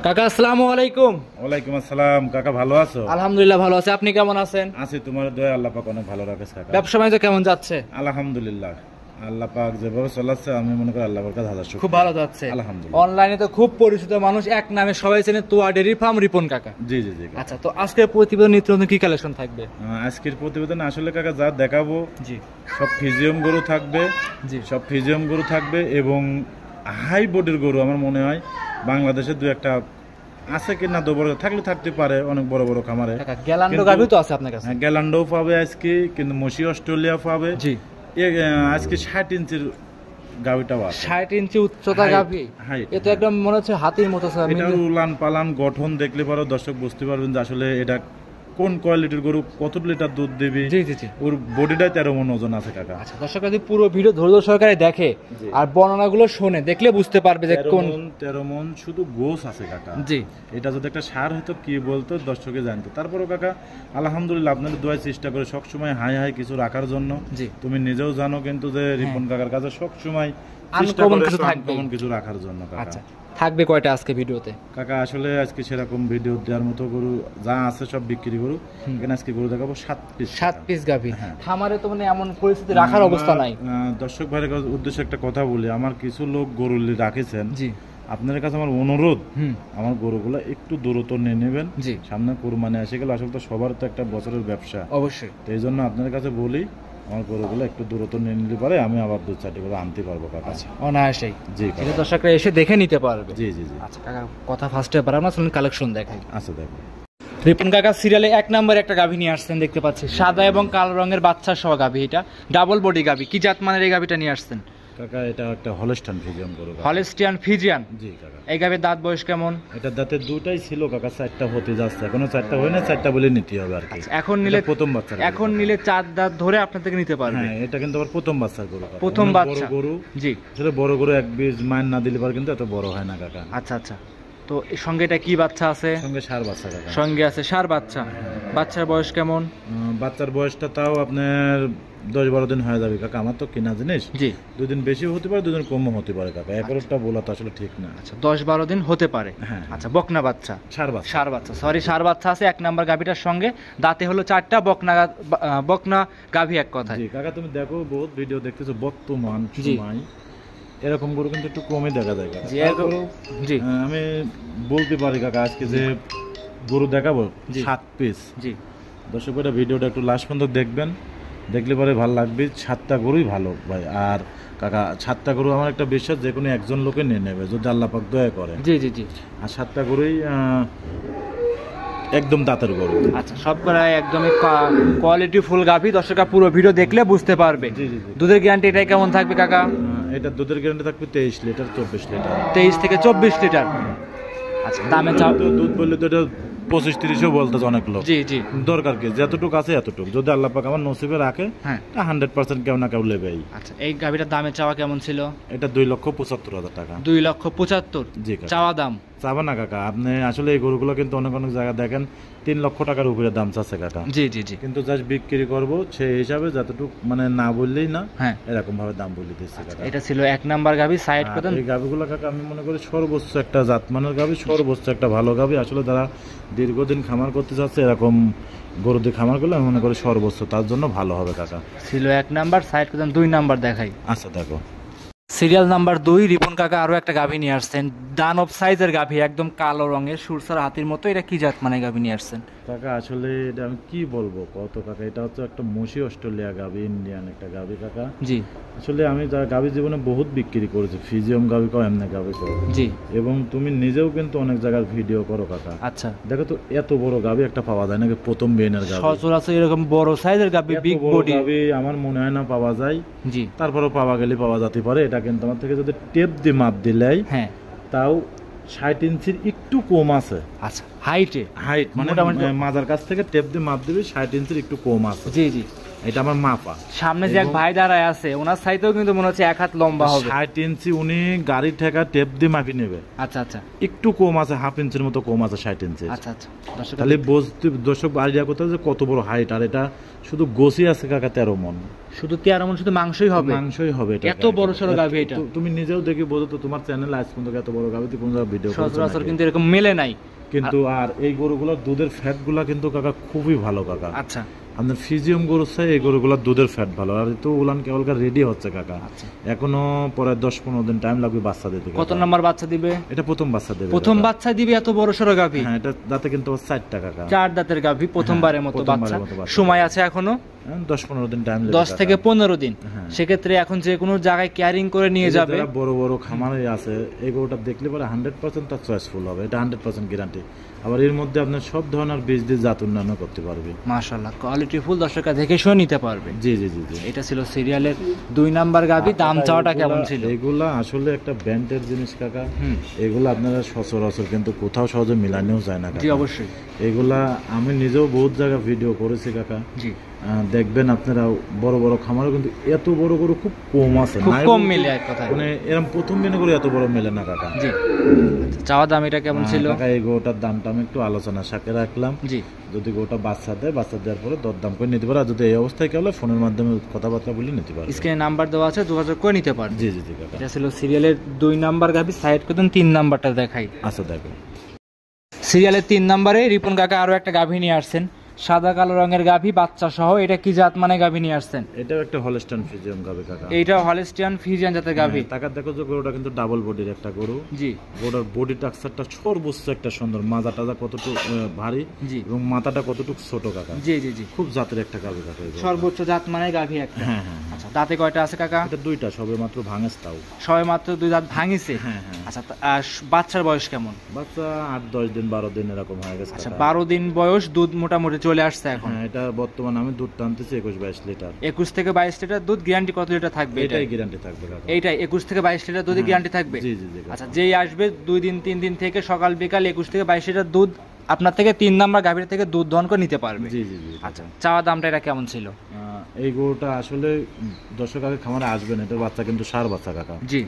কাকা আসসালামু আলাইকুম। ওয়ালাইকুম আসসালাম। কাকা ভালো আছো? আলহামদুলিল্লাহ ভালো আছি, আপনি কেমন আছেন? আছি, তোমার দয়া আল্লাহ পাক অনেক ভালো রাখে কাকা। ব্যবসা বাণিজ্য কেমন যাচ্ছে? আলহামদুলিল্লাহ, আল্লাহ পাক যেভাবে চালাচ্ছে আমি মনে করি আল্লাহ পাকের হাজার শুকর। খুব ভালো যাচ্ছে আলহামদুলিল্লাহ। অনলাইনে তো খুব পরিচিত মানুষ, এক নামে সবাই চেনে, তোয়া ডেইরি ফার্ম রিপন কাকা। জি জি জি। আচ্ছা, তো আজকের প্রতিবেদন নিত্য নতুন কি কালেকশন থাকবে? আজকের প্রতিবেদনে আসলে কাকা যা দেখাবো জি সব ফিজিয়াম গরু থাকবে। জি, সব ফিজিয়াম গরু থাকবে এবং হাই বডির গরু। আমার মনে হয় বাংলাদেশে দু একটা আছে কিনা, থাকলে থাকতে পারে অনেক বড় বড় খামারে। গ্যালান্ডো গাভী তো আছে আপনার কাছে? হ্যাঁ, গ্যালান্ডো পাবে আজকে, কিন্তু মসি অস্ট্রেলিয়া পাবে। জি, আজকে 60 ইঞ্চির গাভীটাও আছে। 60 ইঞ্চি উচ্চতা গাভী, এটা একদম মনে হচ্ছে হাতির মতো। এটা উলান পালান গঠন দেখলে পরে দর্শক বুঝতে পারবেন যে আসলে এটা কোন কোয়ালিটির গরু, কত লিটার দুধ দেবে। জি জি জি। ওর বডিটাই 13 মণ ওজন আছে কাকা। আচ্ছা, দর্শক যদি পুরো ভিডিও ধৈর্য সহকারে দেখে আর বর্ণনাগুলো শুনে দেখলে বুঝতে পারবে যে কোন 13 মণ শুধু গোস আছে কাকা। জি, এটা যদি একটা সার হতো কি বলতো দর্শকে জানতো। তারপরও কাকা আলহামদুলিল্লাহ আপনাদের দোয়ায় চেষ্টা করে সবসময় হাই হাই কিছু রাখার জন্য। জি, তুমি নিজেও জানো কিন্তু যে রিপন কাকার কাছে সবসময় আনকমন কিছু থাকবে, কিছু রাখার জন্য কাকা। আচ্ছা, থাকবে কয়টা আজকে ভিডিওতে? কাকা আসলে আজকে সেরকম ভিডিও দেওয়ার মতো গরু যা আছে সব বিক্রি গরু। এখানে আজকে গরু দেখাবো 7 পিস। 7 পিস গাভী। খামারে তো মানে এমন পরিস্থিতি রাখার অবস্থা নাই। দর্শক ভাইয়ের উদ্দেশ্যে একটা কথা বলি, আমার কিছু লোক গরু রাখেছেন। জি, আপনাদের কাছে আমার অনুরোধ, আমার গরুগুলো একটু দূরত্ব নিয়ে নেবেন। জি, সামনে কুরবানি এসে গেলে আসলে তো সবার তো একটা বছরের ব্যবসা অবশ্যই। তো এই জন্য আপনাদের কাছে বলি আমার গরুগুলো একটু দূরত্ব নিয়ে নিতে পারে, আমি আবার 2-4টি করে আনতে পারবো কাকা। অনায়াসেই। জি এটা দর্শকরা এসে দেখে নিতে পারবে। জি জি জি। আচ্ছা কাকা, কথা ফার্স্টে বাড়ানো চলুন কালেকশন দেখাই। আচ্ছা দেখো, রিপন কাকা সিরিয়ালে 1 নম্বরে একটা গাভী নিয়ে আসছেন দেখতে পাচ্ছি, সাদা এবং কালো রঙের বাচ্চা সহ গাভী। এটা ডাবল বডি গাভী, কি জাত মানের এই গাভীটা নিয়ে আসছেন? কাকা এটা একটা হলস্টাইন ফিজিয়ান গরু। Holstein Friesian. জি কাকা। এই গাভীর দাঁত বয়স কেমন? এটা দাঁতের দুটাই ছিল কাকা, 4টা হতে যাচ্ছে, এখনো 4টা হয় না, 4টা বলে নিতে হবে আর কি। এখন নিলে প্রথম বাচ্চা, এখন নিলে 4 দাঁত ধরে আপনার থেকে নিতে পারবে। হ্যাঁ, এটা কিন্তু আবার প্রথম বাচ্চার গরু কাকা। প্রথম বাচ্চা গরু। জি, আসলে বড় গরু এক বীজ মায়ের না দিলে পারে কিন্তু এত বড় হয় না কাকা। আচ্ছা আচ্ছা। তো এর সঙ্গে এটা কি বাচ্চা আছে? সঙ্গে সার বাচ্চা কাকা। সঙ্গে আছে সার বাচ্চা। বাচ্চার বয়স কেমন? বাচ্চার বয়সটা তাও আপনার 10-12 দিন হয়ে যাবে কাকা। আমার তো কিনা জিনিস, জি, 2 দিন বেশি হতে পারে, 2 দিন কমও হতে পারে কাকা। একটা বলা তো আসলে ঠিক না। আচ্ছা, 10-12 দিন হতে পারে। হ্যাঁ। আচ্ছা, বকনা বাচ্চা? সার বাচ্চা। সার বাচ্চা, সরি, সার বাচ্চা আছে 1 নাম্বার গাভীটার সঙ্গে। দাঁতে হলো 4টা, বকনা গাভী এক কথায়। জি কাকা, তুমি দেখো বহুত ভিডিও দেখতেছো, বর্তমান সময় এরকম গরু কিন্তু একটু কমই দেখা যায় কাকা। জি, আমি বলতে পারি কাকা আজকে যে গরু দেখাবো 7 পিস। জি, দর্শক ভাইরা ভিডিওটা একটু লাস্ট পর্যন্ত দেখবেন, দেখলে পরে ভালো লাগবে। 7টা গরুই ভালো ভাই। আর কাকা 7টা গরু আমার একটা বিশ্বাস যে কোনো একজন লোকে নিয়ে নেবে যদি আল্লাহ পাক দয়া করে। জি জি জি। আর 7টা গরুই একদম দাঁতের গরু। আচ্ছা, সব প্রায় একদমই কোয়ালিটি ফুল গাভী। দর্শকরা পুরো ভিডিও দেখলে বুঝতে পারবে। জি জি জি। দুধের গ্যারান্টি এটাই কেমন থাকবে কাকা? এটা দুধের গ্যারান্টি থাকবে 23 লিটার 24 লিটার। 23 থেকে 24 লিটার। আচ্ছা, দামে দুধ বললে তো এটা 25-30ও বলতেছে অনেক লোক। জি জি। দরকার কি, যতটুকু আছে এতটুকু যদি আল্লাহ পাক আমার নসিবে রাখে, হ্যাঁ, 100% কেউ না কেউ লেবেই। আচ্ছা, এই গাভীটার দামে চাওয়া কেমন ছিল? এটা 2,75,000 টাকা। 2,75,000 জি কাকা। চাওয়া দাম? চাবা না কাকা, আপনি আসলে এই গরুগুলো কিন্তু অনেক অনেক জায়গায় দেখেন 3 লক্ষ টাকার উপরে দাম চাচ্ছে কাকা। জি জি জি। কিন্তু জাস্ট বিক্রি করব সেই হিসাবে যতটুকু মানে না বললেই না, হ্যাঁ, এরকম ভাবে দাম বলে দিচ্ছি কাকা। এটা ছিল 1 নাম্বার গাভী। সাইড করে দেন। এই গাভীগুলো কাকা আমি মনে করি সর্বোচ্চ একটা জাতমানের গাভী, সর্বোচ্চ একটা ভালো গাভী। আসলে যারা দীর্ঘদিন খামার করতে চাচ্ছে এরকম গরু দিয়ে খামার করলে আমি মনে করি সর্বোচ্চ তার জন্য ভালো হবে কাকা। ছিল 1 নাম্বার, সাইড করে দেন। 2 নাম্বার দেখাই। আচ্ছা দেখো, সিরিয়াল নাম্বার 2 রিপন কাকা আরো একটা গাভী নিয়ে আসছেন, দানব সাইজের গাভী, একদম কালো রঙের, সুরসার হাতির মতো। এটা কি জাত মানে গাভী নিয়ে আসছেন কাকা? আসলে এটা আমি কি বলবো কত কাকা, এটা হচ্ছে একটা মসি অস্ট্রেলিয়া গাভী, ইন্ডিয়ান একটা গাভী কাকা। জি, আসলে আমি গাভী জীবনে বহুত বিক্রি করেছি, ফিজিয়াম গাভী কো, এমনি গাভী কো। জি, এবং তুমি নিজেও কিন্তু অনেক জায়গার ভিডিও করো কাকা। আচ্ছা, দেখো তো এত বড় গাভী একটা পাওয়া যায় নাকি? প্রথম বেনের গাভী, সচরাচর এরকম বড় সাইজের গাভী, বিগ বডি গাভী আমার মনে হয় না পাওয়া যায়। জি, তারপরেও পাওয়া গেলে পাওয়া যেতে পারে। এটা কিন্তু আমার থেকে যদি টেপ দিয়ে মাপ দিলেই, হ্যাঁ, তাও 60 ইঞ্চির একটু কম আছে। আচ্ছা, হাইট মানে মাজার কাছ থেকে টেপ দিয়ে মাপ দিবি 60 ইঞ্চির একটু কম আছে। জি জি। এটা আমার মাপা। সামনে যে এক ভাই দাঁড়ায় আছে ওনার সাইতেও কিন্তু মনে হচ্ছে 1 হাত লম্বা হবে। 60 ইঞ্চি উনি গাড়ি ঠেকা টেপ দিয়ে মাপি নেবে। আচ্ছা আচ্ছা, একটু কম আছে, হাফ ইঞ্চির মতো কম আছে 60 ইঞ্চি। আচ্ছা আচ্ছা, দর্শক তাহলে দর্শক আইডিয়া করতে হবে যে কত বড় হাইট। আর এটা শুধু গোসি আছে কাকা 13 মন, শুধু 13 মণ শুধু মাংসই হবে? মাংসই হবে। এটা এত বড় সরো গাভী এটা তুমি নিজেও দেখি বোঝো তো, তোমার চ্যানেল আজ পর্যন্ত এত বড় গাভী কোন জায়গায় ভিডিও সচরাচর কিন্তু এরকম মেলে নাই কিন্তু। আর এই গরুগুলোর দুধের ফ্যাট গুলা কিন্তু কাকা খুবই ভালো কাকা। আচ্ছা, আপনার ফিজিয়াম গরুর চাই এই গরুগুলোর দুধের ফ্যাট ভালো। আর তো উলান কেবলকার রেডি হচ্ছে কাকা। আচ্ছা, এখনো পরে 10-15 দিন টাইম লাগবে বাচ্চা দিতে। কত নাম্বার বাচ্চা দিবে? এটা প্রথম বাচ্চা দেবে। প্রথম বাচ্চা দিবে এত বড় সরো গাভী? হ্যাঁ, এটা দাঁতে কিন্তু 4টা কাকা। 4 দাঁতের গাভী, প্রথমবারের মতো বাচ্চা। সময় আছে এখনো 10-15 দিন টাইম লাগবে। 10 থেকে 15 দিন। হ্যাঁ। সেক্ষেত্রে এখন যে কোনো জায়গায় ক্যারিং করে নিয়ে যাবে। যারা বড় বড় খামারে আছে এই গরুটা দেখলে পরে 100% তার চয়েসফুল হবে। এটা 100% গ্যারান্টি। আবার এর মধ্যে আপনার সব ধরনের বীজ দিয়ে জাত উন্নয়ন করতে পারবে। মাশাআল্লাহ, কোয়ালিটি ফুল, দর্শকরা দেখে শুনে নিতে পারবে। জি জি জি জি। এটা ছিল সিরিয়ালের 2 নাম্বার গাভী। দাম চাওয়াটা কেমন ছিল? এগুলা আসলে একটা ব্র্যান্ডের জিনিস কাকা। এগুলা আপনারা সচরাচর কিন্তু কোথাও সহজে মিলানেও যায় না কাকা। জি অবশ্যই। এগুলা আমি নিজেও বহুত জায়গায় ভিডিও করেছি কাকা। জি, দেখবেন আপনারা বড় বড় খামারও কিন্তু এত বড় গরু খুব কম আছে, খুব কম মেলে এক কথা। মানে এরকম প্রথম দিনে করে এত বড় মেলে না কাকা। জি, চাওয়া দাম এটা কেমন ছিল? কাকা এই গরুটার দামটা আমি একটু আলোচনা সাথে রাখলাম। জি, যদি গরুটা বাচ্চা দেয়, বাচ্চা দেওয়ার পরে দরদাম করে নিতে পারে। আর যদি এই অবস্থায় কেউ ফোনের মাধ্যমে কথাবার্তা বলে নিতে পারে। স্ক্রিনে নাম্বার দেওয়া আছে, যোগাযোগ করে নিতে পারবে। জি জি জি কাকা। এটা ছিল সিরিয়ালের 2 নাম্বার গাভী। সাইড করে দেন, 3 নাম্বারটা দেখাই। আচ্ছা দেখো, সিরিয়ালের 3 নাম্বারে রিপন কাকা আরো একটা গাভী নিয়ে আসছেন, সাদা কালো রঙের গাভী, বাচ্চা সহ। এটা কি জাত মানে গাভী নিয়ে আসছেন? এটাও একটা হলস্টাইন ফ্রিজিয়ান গাভী কাকা। এইটা হলস্টিয়ান ফ্রিজিয়ান জাতের গাভী। টাকা দেখো যে গরুটা কিন্তু ডাবল বডির একটা গরু। জি, গরুটার বডি স্ট্রাকচারটা সর্বোচ্চ একটা সুন্দর, মাজা টাজা কতটুকু ভারী জি, এবং মাথাটা কতটুকু ছোট কাকা। জি জি জি, খুব জাতের একটা গাভী কাকা। সর্বোচ্চ জাত মানে গাভী একটা। হ্যাঁ হ্যাঁ। আচ্ছা, দাঁতে কয়টা আছে কাকা? এটা 2টা, সবে মাত্র ভাঙেস তাও। সবে মাত্র 2 দাঁত ভাঙিছে? হ্যাঁ হ্যাঁ। আচ্ছা, বাচ্চার বয়স কেমন? বাচ্চা 8-10 দিন 12 দিন এরকম হয়ে গেছে। আচ্ছা, 12 দিন বয়স, দুধ মোটামুটি চলে আসছে এখন। হ্যাঁ, এটা বর্তমানে আমি দুধ টানতেছি 21-22 লিটার। 21 থেকে 22 লিটার দুধ। গ্যারান্টি কত লিটার থাকবে? এটাই গ্যারান্টি থাকবে কাকা। এইটাই 21 থেকে 22 লিটার দুধে গ্যারান্টি থাকবে? জি জি জি। আচ্ছা, যেই আসবে 2 দিন 3 দিন থেকে সকাল বিকাল 21 থেকে 22 লিটার দুধ আপনার থেকে 3 নাম্বার গাভীর থেকে দুধ দহন করে নিতে পারবে। জি জি জি। আচ্ছা, চাওয়া দামটা এটা কেমন ছিল? এই গরুটা আসলে দর্শক আগে খামারে আসবেন, এটার বাচ্চা কিন্তু সার বাচ্চা কাকা। জি,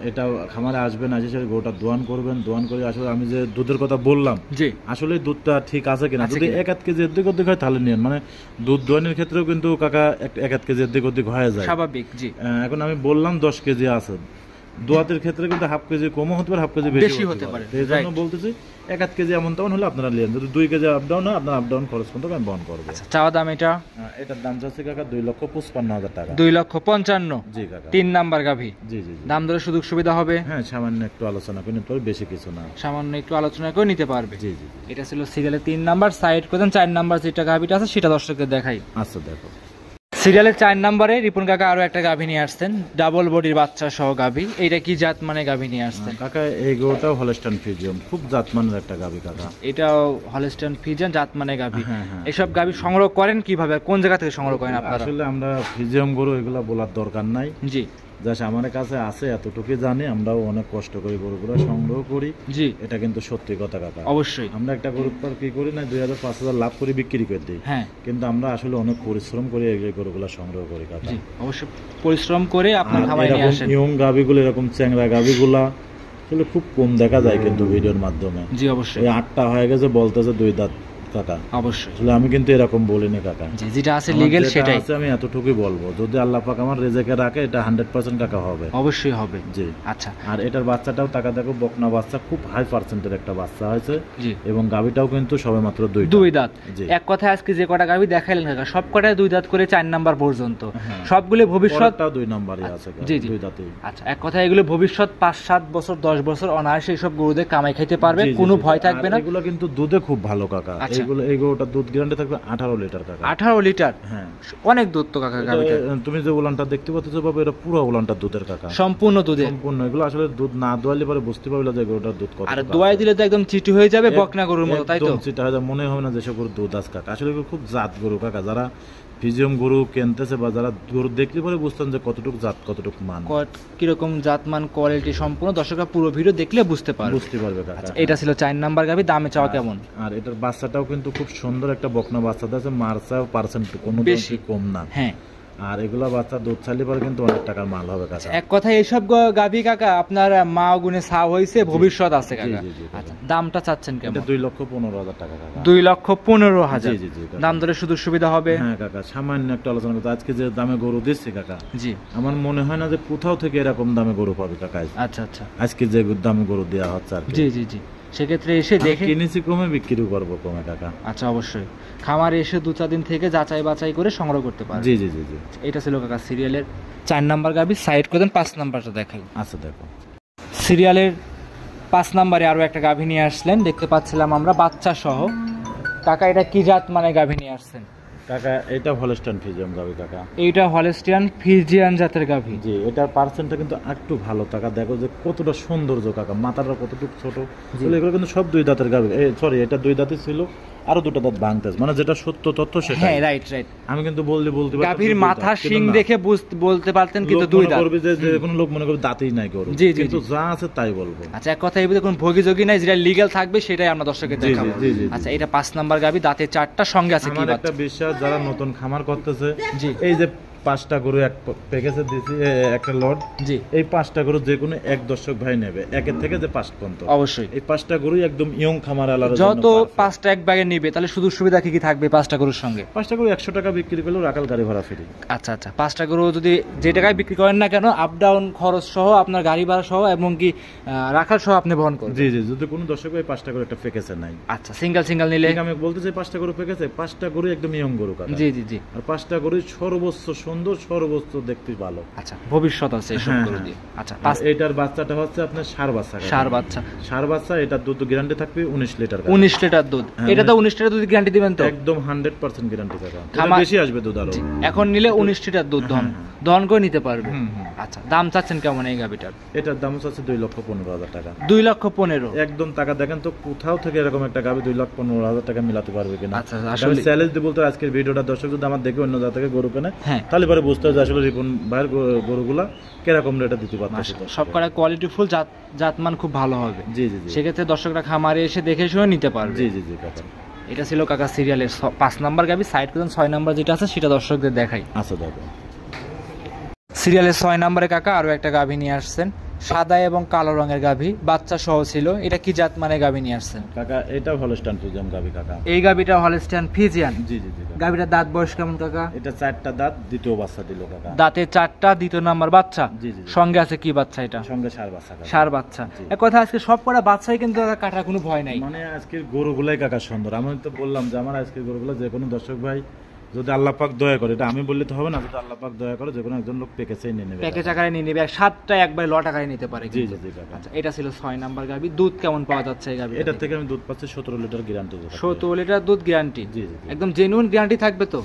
এটা খামারে আসবেন, আসে সে গরুটা দোয়ান করবেন। দোয়ান করে আসলে আমি যে দুধের কথা বললাম, জি, আসলে দুধটা ঠিক আছে কিনা। যদি 1-1 কেজি এদিক ওদিক হয় তাহলে নিন। মানে দুধ দোয়ানের ক্ষেত্রেও কিন্তু কাকা 1-1 কেজি এদিক ওদিক হয়ে যায়, স্বাভাবিক। জি, এখন আমি বললাম 10 কেজি আছে। দোয়াতের ক্ষেত্রে কিন্তু হাফ কেজি কমও হতে পারে, হাফ কেজি বেশি হতে পারে। এই জন্য বলতেছি 1-1 কেজি এমন তেমন হলে আপনারা নেন। যদি 2 কেজি আপ ডাউন হয়, আপনার আপ ডাউন খরচ কিন্তু আমি বহন করবো। আচ্ছা, চাওয়া দাম এটা? এটার দাম যাচ্ছে কাকা 2,55,000 টাকা। 2,55,000? জি কাকা। 3 নাম্বার গাভী। জি জি জি। দাম দরে সুযোগ সুবিধা হবে? হ্যাঁ, সামান্য একটু আলোচনা করে নিতে পারবে, বেশি কিছু না। সামান্য একটু আলোচনা করে নিতে পারবে। জি জি। এটা ছিল সিরিয়ালের 3 নাম্বার। সাইড করে দেন, 4 নাম্বার যেটা গাভীটা আছে সেটা দর্শকদের দেখাই। আচ্ছা দেখো, সিরিয়ালের 4 নাম্বারে রিপন কাকা আরো একটা গাভী নিয়ে আসছেন, ডাবল বডির বাচ্চা সহ গাভী। এইটা কি জাত মানে গাভী নিয়ে আসছেন? কাকা এই গরুটাও হলস্টাইন ফ্রিজিয়ান, খুব জাতমানের একটা গাভী কাকা। এটাও হলস্টাইন ফ্রিজিয়ান জাত মানে গাভী। হ্যাঁ হ্যাঁ। এসব গাভী সংগ্রহ করেন কিভাবে, কোন জায়গা থেকে সংগ্রহ করেন আপনারা? আসলে আমরা ফ্রিজিয়াম গরু এগুলা বলার দরকার নাই। জি, জাস্ট আমার কাছে আছে এতটুকু জানি। আমরাও অনেক কষ্ট করে গরুগুলো সংগ্রহ করি। জি, এটা কিন্তু সত্যি কথা কাকা। অবশ্যই। আমরা একটা গরুর পর কি করি না, 2,000-5,000 লাভ করে বিক্রি করে দিই। হ্যাঁ, কিন্তু আমরা আসলে অনেক পরিশ্রম করে এই গরুগুলো সংগ্রহ করি কাকা। জি, অবশ্যই পরিশ্রম করে আপনার খামারে নিয়ে আসেন। ইয়ং গাভীগুলো, এরকম চ্যাংরা গাভীগুলা আসলে খুব কম দেখা যায় কিন্তু ভিডিওর মাধ্যমে। জি অবশ্যই। ওই 8টা হয়ে গেছে বলতেছে 2 দাঁত কাকা। অবশ্যই। আসলে আমি কিন্তু এরকম বলিনি কাকা। জি, যেটা আছে লিগ্যাল সেটাই আছে, আমি এতটুকুই বলবো। যদি আল্লাহ পাক আমার রেজেকে রাখে, এটা 100% কাকা হবে। অবশ্যই হবে। জি। আচ্ছা, আর এটার বাচ্চাটাও টাকা দেখো, বকনা বাচ্চা, খুব হাই পার্সেন্টের একটা বাচ্চা হয়েছে। জি, এবং গাভীটাও কিন্তু সবে মাত্র 2 দাঁত। জি। এক কথায় আজকে যে কটা গাভী দেখাইলেন কাকা, সব কটায় 2 দাঁত করে 4 নাম্বার পর্যন্ত। হ্যাঁ। সবগুলো ভবিষ্যৎ পরেরটাও 2 নাম্বারই আছে কাকা, জি জি 2 দাঁতেই। আচ্ছা, এক কথায় এগুলো ভবিষ্যৎ 5-7 বছর 10 বছর অনায়াসে এইসব গরুদের কামাই খাইতে পারবে, জি, জি, কোনো জি। ভয় থাকবে আর না। এগুলো কিন্তু দুধে খুব ভালো কাকা। আচ্ছা। এই গরুটা দুধ গ্যারান্টি থাকবে 18 লিটার কাকা। 18 লিটার? হ্যাঁ, অনেক দুধ তো কাকা গাভীটা। তুমি যে উলানটা দেখতে পাচ্ছ বাবা, এটা পুরো উলানটা দুধের কাকা, সম্পূর্ণ দুধে। সম্পূর্ণ। এগুলো আসলে দুধ না দোয়ালে পরে বুঝতে পারবে না যে গরুটার দুধ কত। আর দোয়াই দিলে তো একদম চিটি হয়ে যাবে বকনা গরুর মতো, তাই তো? একদম চিটা হয়ে যাবে, মনে হবে না যে সব গরুর দুধ আছে কাকা। আসলে এগুলো খুব জাত গরু কাকা। যারা ফিজিয়াম গরু কিনতেছে বা যারা গরু দেখলে পরে বুঝতেন যে কতটুকু জাত কতটুকু মান, কিরকম জাতমান কোয়ালিটি সম্পূর্ণ দর্শকরা পুরো ভিডিও দেখলে বুঝতে পারবে কাকা। আচ্ছা, এটা ছিল 4 নাম্বার গাভী, দামে চাওয়া কেমন? আর এটার বাচ্চাটাও কিন্তু খুব সুন্দর একটা বকনা বাচ্চা আছে, মারসা পার্সেন্ট কোনো বেশি কম না। হ্যাঁ, আর এগুলা বাচ্চা দুধ ছালি পরে কিন্তু অনেক টাকার মাল হবে কাকা। এক কথায় এইসব গাভী কাকা আপনার মা গুণে ছাও হয়েছে, ভবিষ্যৎ আছে কাকা। জি, জি, কাকা। আচ্ছা, দামটা চাচ্ছেন কেমন? এটা 2,15,000 টাকা কাকা। 2,15,000। জি, জি, জি, কাকা। দাম দরে সুযোগ সুবিধা হবে? হ্যাঁ কাকা, সামান্য একটা আলোচনা করতে আজকে যে দামে গরু দিচ্ছি কাকা, জি, আমার মনে হয় না যে কোথাও থেকে এরকম দামে গরু পাবে কাকা। আচ্ছা আচ্ছা, আজকে যে দামে গরু দেওয়া হচ্ছে আর কি। জি জি জি, সেক্ষেত্রে এসে দেখে কিনেছি কমে, বিক্রি করবো কমে কাকা। আচ্ছা, অবশ্যই খামারে এসে 2-4 দিন থেকে যাচাই বাছাই করে সংগ্রহ করতে পারবে। জি জি জি জি। এটা ছিল কাকা সিরিয়ালের 4 নাম্বার গাভী। সাইড করে দেন, 5 নাম্বারটা দেখাই। আচ্ছা দেখো, সিরিয়ালের 5 নাম্বারে আরো একটা গাভী নিয়ে আসলেন, দেখতে পাচ্ছিলাম আমরা বাচ্চা সহ। কাকা এটা কি জাত মানে গাভী নিয়ে আসছেন? কাকা এটা হলস্টাইন ফিজিয়াম গাবি কাকা। এইটা হলস্টিয়ান ফ্রিজিয়ান জাতের গাভী। জি, এটার পার্সেন্টটা কিন্তু একটু ভালো কাকা। দেখো যে কতটা সৌন্দর্য কাকা, মাথাটা কতটুকু ছোট। এগুলো কিন্তু সব 2 দাঁতের গাভী। সরি, এটা 2 দাঁতই ছিল, আরো 2টা দাঁত ভাঙতেছে, মানে যেটা সত্য তথ্য সেটা। হ্যাঁ, রাইট রাইট। আমি কিন্তু বলতে পারতাম গাভীর 2 মাথা দাঁত, কিন্তু শিং না। দেখে বলতে পারতেন, কিন্তু লোক 2 মনে দাঁত। করবে যে কোনো লোক মনে করবে দাঁতই নাই গরু, জি, জি, কিন্তু জি। যা আছে তাই বলবো। আচ্ছা, এক কথা এই ভিতরে কোনো ভোগী যোগী নাই, যেটা লিগ্যাল থাকবে সেটাই আমরা দর্শকের জি, দেখাবো। জি, জি, জি। আচ্ছা, এটা 5 নাম্বার গাভী, দাঁতে 4টা, সঙ্গে আছে কি আমার বাচ্চা? একটা বিশ্বাস, যারা নতুন খামার করতেছে, জি। এই যে 5টা গরু এক প্যাকেজে দিছি, একটা লট, জি, এই 5টা গরু যে কোনো এক দর্শক ভাই নেবে, 1 থেকে যে 5 পর্যন্ত। অবশ্যই। এই 5টা গরু একদম ইয়ং খামার আলাদা, যত 5টা এক ব্যাগে নিবে, তাহলে সুযোগ সুবিধা কি কি থাকবে 5টা গরুর সঙ্গে? 5টা গরু 100 টাকা বিক্রি করলেও রাখাল গাড়ি ভাড়া ফ্রি। আচ্ছা আচ্ছা, 5টা গরু যদি যে টাকায় বিক্রি করেন না কেন, আপ ডাউন খরচ সহ, আপনার গাড়ি ভাড়া সহ, এবং কি রাখার সহ আপনি বহন করবেন। জি জি, যদি কোনো দর্শক ভাই 5টা গরু একটা প্যাকেজে নাই, আচ্ছা, সিঙ্গেল নিলে? ঠিক, আমি বলতে চাই 5টা গরু প্যাকেজে, 5টা গরু একদম ইয়ং গরু কাকা। জি জি জি। আর 5টা গরু সর্বোচ্চ সুন্দর, সর্বোচ্চ দেখতে ভালো। আচ্ছা, ভবিষ্যৎ আছে এইসব হ্যাঁ, গরু হ্যাঁ। দিয়ে। আচ্ছা, আর এটার বাচ্চাটা হচ্ছে আপনার ষাঁড় বাচ্চা কাকা। ষাঁড় বাচ্চা। ষাঁড় বাচ্চা, এটার দুধ গ্যারান্টি থাকবে 19 লিটার কাকা। 19 লিটার দুধ। হ্যাঁ, এটা তো 19 লিটার দুধ গ্যারান্টি দিবেন তো? একদম 100% গ্যারান্টি কাকা। এটা খামার- বেশি আসবে দুধ আরো। এখন নিলে 19 লিটার দুধ দহন করে নিতে পারবে। হুম, হুম। আচ্ছা, দাম চাচ্ছেন কেমন এই গাভিটার? এটার দাম হচ্ছে 2,15,000 টাকা। 2,15,000। একদম টাকা দেখেন তো কোথাও থেকে এরকম একটা গাভি 2,15,000 টাকা মিলাতে পারবে কিনা। আচ্ছা, আমি আসলে চ্যালেঞ্জ দিয়ে বলতে, আজকের ভিডিওটা দর্শক যদি আমার দেখে অন্য জায়গা থেকে গরু কেনে, হ্যাঁ, তাহলে পরে বুঝতে হবে যে আসলে রিপন ভাইয়ের গরুগুলা কিরকম রেটে দিতে পারতেছে। সব কটা কোয়ালিটিফুল, জাতমান খুব ভালো হবে। জি জি জি। সেক্ষেত্রে দর্শকরা খামারে এসে দেখে শুনে নিতে পারবে। জি জি জি কাকা। এটা ছিল কাকা সিরিয়ালের 5 নাম্বার গাভি। সাইড করেন 6 নাম্বার যেটা আছে সেটা দর্শকদের দেখাই। আচ্ছা দেখো, সিরিয়ালের 6 নাম্বারে কাকা আরো একটা গাভি নিয়ে আসছেন, সাদা এবং কালো রঙের গাভি, বাচ্চা সহ ছিল। এটা কি জাত মানে গাভি নিয়ে আসছেন? কাকা এটা হলস্টাইন ফিজিয়াম গাভি কাকা। এই গাভিটা হলস্টিয়ান ফ্রিজিয়ান। জি জি জি কাকা। গাভিটার দাঁত বয়স কেমন কাকা? এটা 4টা দাঁত, দ্বিতীয় বাচ্চা দিল কাকা। দাঁতে 4টা, দ্বিতীয় নাম্বার বাচ্চা। জি জি জি। সঙ্গে আছে কি বাচ্চা? এটা সঙ্গে ষাঁড় বাচ্চা কাকা। ষাঁড় বাচ্চা। জি। এক কথা আজকে সব কটা বাচ্চাই কিন্তু কাটার কোনো ভয় নাই। মানে আজকের গরুগুলাই কাকা সুন্দর। আমি তো বললাম যে আমার আজকের গরুগুলো যে কোনো দর্শক ভাই যদি আল্লাহ পাক দয়া করে, এটা আমি বললে তো হবে না, যদি আল্লাহ পাক দয়া করে যে কোনো একজন লোক প্যাকেজেই নিয়ে নেবে। প্যাকেজ আকারে নিয়ে নেবে, 7টা একবার লট আকারে নিতে পারে জি কিন্তু। জি জি কাকা। আচ্ছা, এটা ছিল 6 নাম্বার গাভি। দুধ কেমন পাওয়া যাচ্ছে এই গাভি? এটা থেকে আমি দুধ পাচ্ছি 17 লিটার গ্যারান্টি। 17 লিটার দুধ গ্যারান্টি? জি জি জি। একদম জেনুইন গ্যারান্টি থাকবে তো?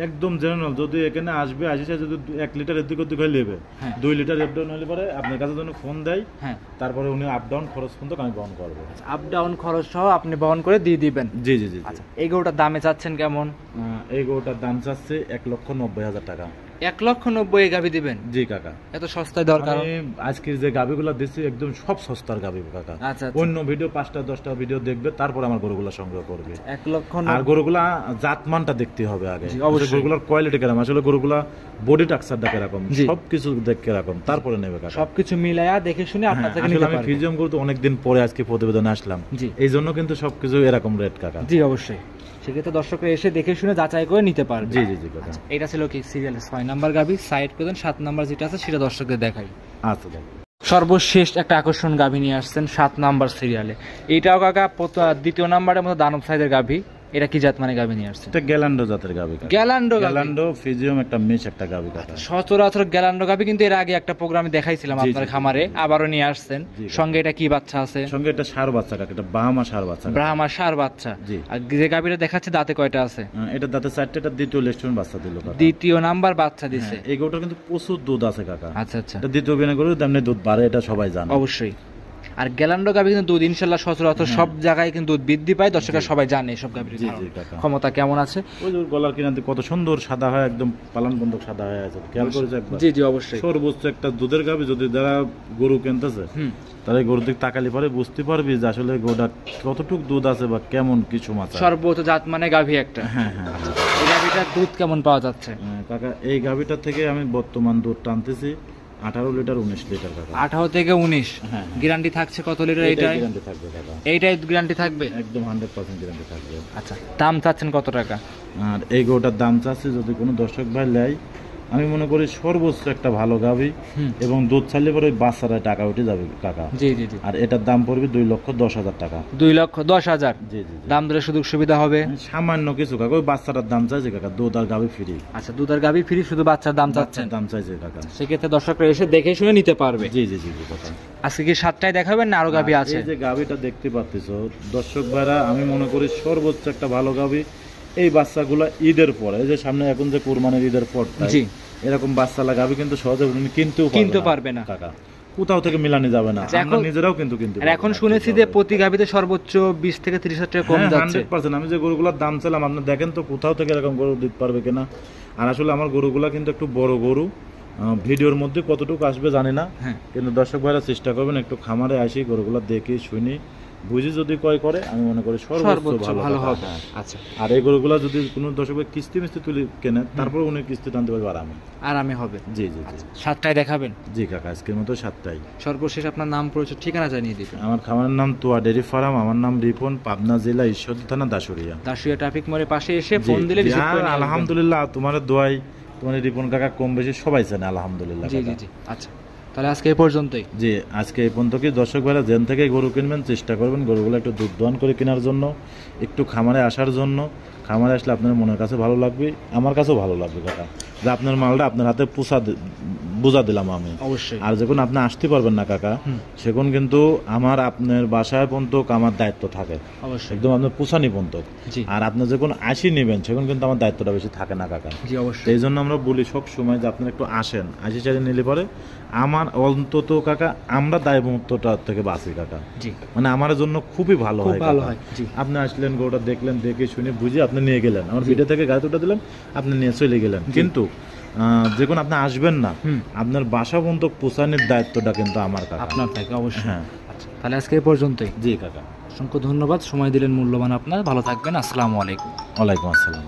একদম জেনারেল। যদি এখানে আসবে, আসে যদি 1 লিটার এদিক ওদিক হয়ে নেবে, হ্যাঁ। 2 লিটার এপ ডাউন হলে পরে আপনার কাছে জন্য ফোন দেয়, হ্যাঁ। তারপরে উনি আপ ডাউন খরচ পর্যন্ত আমি বহন করবো। আপ ডাউন খরচ সহ আপনি বহন করে দিয়ে দিবেন। জি জি জি জি। আচ্ছা, এই গরুটার দামে চাচ্ছেন কেমন? এই গরুটার দাম চাচ্ছে 1,90,000 টাকা। 1,90,000 এই গাভি দিবেন? জি কাকা। এত সস্তায় দরকার? আমি আজকের যে গাভিগুলো দিচ্ছি একদম সব সস্তার গাভি কাকা। আচ্ছা, অন্য ভিডিও 5টা 10টা ভিডিও দেখবে, তারপর আমার গরুগুলো সংগ্রহ করবে। 1,90,000। আর গরুগুলা জাতমানটা দেখতে হবে আগে। জি, অবশ্যই। গরুগুলার কোয়ালিটি কেরকম, আসলে গরুগুলা বডি টাক্সারটা কিরকম, জি। সবকিছু দেখে কিরকম, তারপরে নেবে কাকা। সবকিছু মিলায়া দেখে শুনে আপনার হ্যাঁ, থেকে আসলে নিতে আমি পারবেন। ফিজিয়াম গরু তো অনেকদিন পরে আজকে প্রতিবেদনে আসলাম, জি। এই জন্য কিন্তু সবকিছু এরকম রেট কাকা। জি, অবশ্যই। সেক্ষেত্রে দর্শকরা এসে দেখে শুনে যাচাই করে নিতে পারবে। জি জি জি কাকা। এটা ছিল কি সিরিয়ালের 6 নাম্বার গাভি। সাইড করে দেন, 7 নাম্বার যেটা আছে সেটা দর্শকদের দেখাই। আচ্ছা দেখো, সর্বশেষ একটা আকর্ষণ গাভি নিয়ে আসছেন 7 নাম্বার সিরিয়ালে। এটাও কাকা দ্বিতীয় নাম্বারের মতো দানব সাইজের গাভি। এটা কি জাত মানে গাভি নিয়ে আসছেন? এটা গ্যালান্ডো জাতের গাভি কাকা। গ্যালান্ডো গাভি। গ্যালান্ডো ফিজিয়াম একটা মিশ একটা গাভি কাকা। সচরাচর গ্যালান্ডো গাভি কিন্তু এর আগে একটা প্রোগ্রামে দেখাইছিলাম জি, আপনার জি, খামারে, জি। আবারও নিয়ে আসছেন। জি, সঙ্গে এটা কি বাচ্চা আছে? সঙ্গে এটা ষাঁড় বাচ্চা কাকা, এটা বাহামা ষাঁড় বাচ্চা কাকা। ব্রাহ্মা ষাঁড় বাচ্চা। জি। আর যে গাভিটা দেখাচ্ছে দাঁতে কয়টা আছে? এটা দাঁতে 4টা, এটা দ্বিতীয় লেস্টন বাচ্চা দিল কাকা। দ্বিতীয় নাম্বার বাচ্চা দিছে। হ্যাঁ, এই গরুটার কিন্তু প্রচুর দুধ আছে কাকা। আচ্ছা আচ্ছা, এটা দ্বিতীয় বিনা গরু তেমনি দুধ বাড়ে, এটা সবাই জানে। অবশ্যই। আর গ্যালান্ডো গাভী কিন্তু দুধ ইনশাল্লাহ সচরাচর সব জায়গায় কিন্তু দুধ বৃদ্ধি পায়, দর্শকরা সবাই জানে সব গাভীর জি জি কাকা। ক্ষমতা কেমন আছে। ওই যে গলার কিনারে কত সুন্দর সাদা হয়, একদম পালন বন্ধক সাদা হয়ে আছে, খেয়াল করেছে একবার? জি জি অবশ্যই। সর্বোচ্চ একটা দুধের গাভী যদি যারা গরু কিনতেছে তারা এই গরুর দিক তাকালি পরে বুঝতে পারবি যে আসলে গরুটা কতটুক দুধ আছে বা কেমন কিছু মাছ। সর্বোচ্চ জাত মানে গাভী একটা। হ্যাঁ হ্যাঁ এই গাভীটার দুধ কেমন পাওয়া যাচ্ছে? কাকা এই গাভীটা থেকে আমি বর্তমান দুধ টানতেছি 18 লিটার 19 লিটার কাকা। 18 থেকে 19। হ্যাঁ গ্যারান্টি থাকছে কত লিটার? এইটাই গ্যারান্টি থাকবে কাকা, এইটাই গ্যারান্টি থাকবে একদম 100% গ্যারান্টি থাকবে। আচ্ছা, দাম চাচ্ছেন কত টাকা? আর এই গরুটার দাম চাচ্ছি যদি কোনো দর্শক ভাই নেয়, আমি মনে করি সর্বোচ্চ একটা ভালো গাভী এবং দুধ ছাড়লে পরে ওই বাচ্চারা টাকা উঠে যাবে কাকা। জি জি জি। আর এটার দাম পড়বে 2,10,000 টাকা। 2,10,000। জি জি জি। দাম দরে সুযোগ সুবিধা হবে সামান্য কিছু কাকা, ওই বাচ্চাটার দাম চাইছে কাকা, দুধ আর গাভী ফ্রি। আচ্ছা, দুধ আর গাভী ফ্রি, শুধু বাচ্চার দাম চাচ্ছেন? দাম চাইছে কাকা। সেক্ষেত্রে দর্শকরা এসে দেখে শুনে নিতে পারবে। জি জি জি জি কাকা। আজকে কি 7টায় দেখাবেন না আরো গাভী আছে? এই যে গাভীটা দেখতে পাচ্ছ দর্শক ভাইরা, আমি মনে করি সর্বোচ্চ একটা ভালো গাভী। এই বাচ্চাগুলা ঈদের পরে, এই যে সামনে এখন যে কুরবানির ঈদের পর, জি, এরকম বাচ্চা লাগাবে কিন্তু সহজে কিনতে পারবে না কাকা, কোথাও থেকে মিলানো যাবে না, আমরা নিজেরাও কিন্তু কিনতে আর এখন শুনেছি যে প্রতি গাভীতে সর্বোচ্চ 20 থেকে 30 হাজার টাকা কম যাচ্ছে। 100%। আমি যে গরুগুলোর দাম চাইলাম আপনি দেখেন তো কোথাও থেকে এরকম গরু দিতে পারবে কিনা। আর আসলে আমার গরুগুলা কিন্তু একটু বড় গরু, ভিডিওর মধ্যে কতটুকু আসবে জানি না, কিন্তু দর্শক ভাইরা চেষ্টা করবেন একটু খামারে আসি গরুগুলা দেখে শুনি বুঝি যদি ক্রয় করে, আমি মনে করি সর্বোচ্চ ভালো হবে। আচ্ছা, আর এই গরুগুলা যদি কোনো দর্শক ভাই কিস্তি মিস্তি তুলে কেনে, তারপর উনি কিস্তি টানতে পারবে আরামে হবে। জি জি জি। 7টায় দেখাবেন? জি কাকা, আজকের মতো 7টায়। সর্বশেষ আপনার নাম, পরিচয়, ঠিকানা জানিয়ে দিবেন। আমার খামারের নাম তোয়া ডেরি ফার্ম, আমার নাম রিপন, পাবনা জেলা ঈশ্বরদী থানা দাসুরিয়া। ট্রাফিক মোড়ের পাশে এসে ফোন দিলে রিসিভ করে নিয়ে আসবেন। আলহামদুলিল্লাহ তোমার দোয়াই, তোমার রিপন কাকা কম বেশি সবাই জানে আলহামদুলিল্লাহ। জি জি জি। আচ্ছা, তাহলে আজকে এই পর্যন্তই। জি, আজকে এই পর্যন্ত। কি দর্শক ভাইরা যেন থেকে গরু কিনবেন চেষ্টা করবেন গরুগুলো একটু দুধ দোয়ান করে কেনার জন্য, একটু খামারে আসার জন্য। খামারে আসলে আপনার মনের কাছে ভালো লাগবে, আমার কাছেও ভালো লাগবে কাকা, যে আপনার মালটা আপনার হাতে বুঝা দিলাম আমি। অবশ্যই। আর যখন আপনি আসতে পারবেন না কাকা, সেখন কিন্তু আমার আপনার বাসায় পর্যন্ত আমার দায়িত্ব থাকে, অবশ্যই একদম আপনার পুষানি পর্যন্ত। জি। আর আপনি যখন আসি নেবেন সেখন কিন্তু আমার দায়িত্বটা বেশি থাকে না কাকা। জি অবশ্যই। এই জন্য আমরা বলি সব সময় যে আপনারা একটু আসেন, আসি চালিয়ে নিলে পরে আমার অন্তত কাকা আমরা দায়মুক্তটা থেকে বাঁচি কাকা। জি। মানে আমার জন্য খুবই ভালো হয়। ভালো হয়। জি। আপনি আসলেন, গরুটা দেখলেন, দেখে শুনে বুঝে আপনি নিয়ে গেলেন, আমার ভিডিও থেকে গায়ে তুলে দিলেন, আপনি নিয়ে চলে গেলেন। কিন্তু যখন আপনি আসবেন না, আপনার বাসা পর্যন্ত পৌঁছানোর দায়িত্বটা কিন্তু আমার কাকা, আপনার থাকে অবশ্যই। হ্যাঁ। আচ্ছা, তাহলে আজকে এই পর্যন্তই। জি কাকা। অসংখ্য ধন্যবাদ, সময় দিলেন মূল্যবান আপনার। ভালো থাকবেন। আসসালামু আলাইকুম। ওয়ালাইকুম আসসালাম।